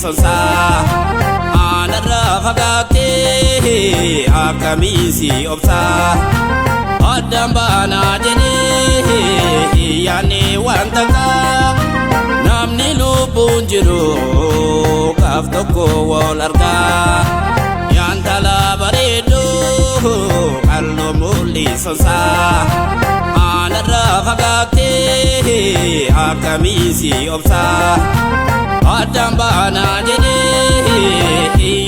sonsa anarra fagate akamisi obsa adambana jene yani wantaka namni lubun jiru kaftoko walarga yantala baredo kallo muli sonsa anarra fagate akamisi obsa adambana jene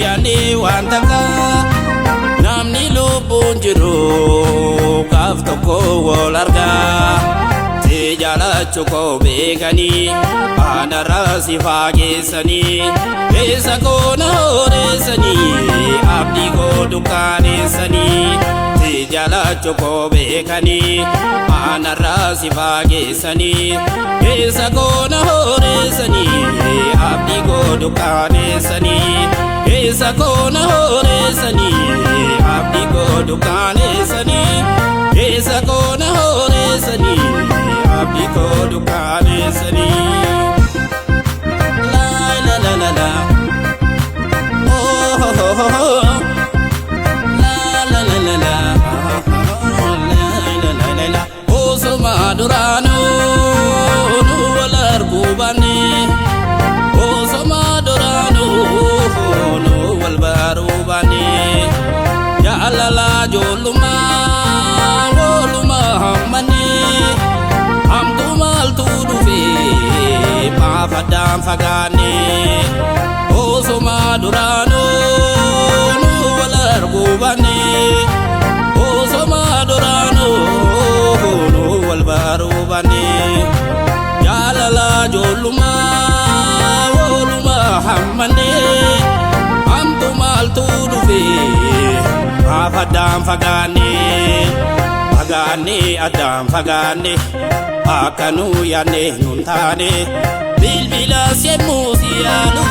yani wantaka namni lubun jiru kaftoko walarga tejala choko begani anarra sifaagesani esa kona horesani abdi ko dukanesani tejala choko begani anarra sifaagesani esa kona horesani abdi ko dukanesani esa kona horesani abdi ko dukanesani esa kona horesani abdi ko dukanesani la la la la la oh oh oh oh la la la la la la la la la oh so madurano nu walar kubani oh so madurano nu wal barubani ya la la joluma woluma hammani amdumal tudufi ma fadam fagani oh so madurano nu walar kubani oh so madurano nu wal barubani ya la la joluma woluma hammani amdumal tudufi ma fadam fagani fagani adam fagani akanu yane nuntane bilbila se musialu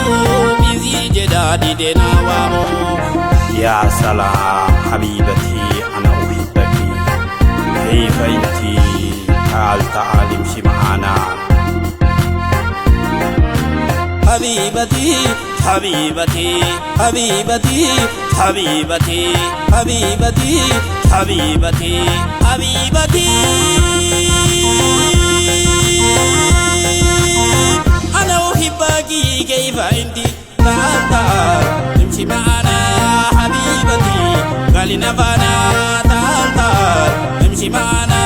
bizi jedadi denawamo ya salam habibati ana uhibbaki kayfa inti hal ta'alim shim'ana habibati habibati habibati habibati habibati habibati habibati ana uhibbaki kayfa inti ta'al nimshi ma'ana habibati galina fana ta'al nimshi ma'ana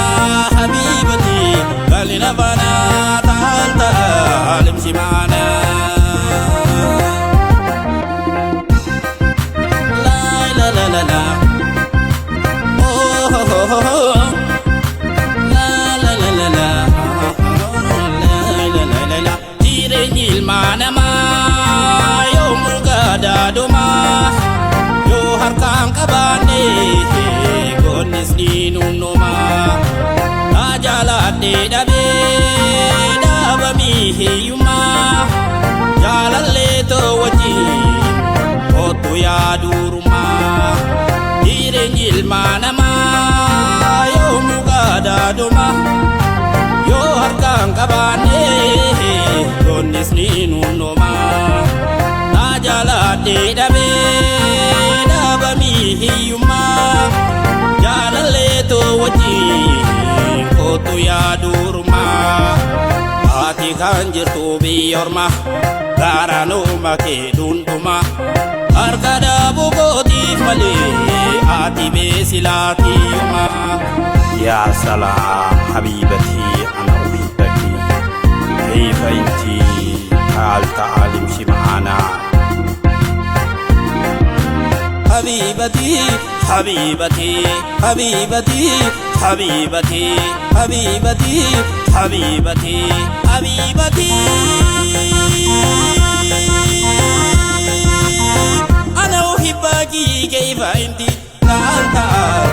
habibati galina fana ta'al nimshi ma'ana la la la la oh oh oh la la la la la la la la la tire ilmana ma yo mugada duma yo harkan kabane gonis ninunoma ajala de dabe dabami hiyuma jalalle to waji otu ya duruma tire ilmana ma yo mugada duma yo harkan kabane gonis ninunoma ajala de dabe dabami hiyuma jalalle to waji otu ya duruma ati kanjirtu biyorma garano make dunduma arkada bugoti male ati besilati yuma ya salam habibati ana uhibbaki kayfa inti hal ta'alim shim'ana habibati habibati habibati habibati habibati habibati habibati ana uhibbaki kayfa inti ta'al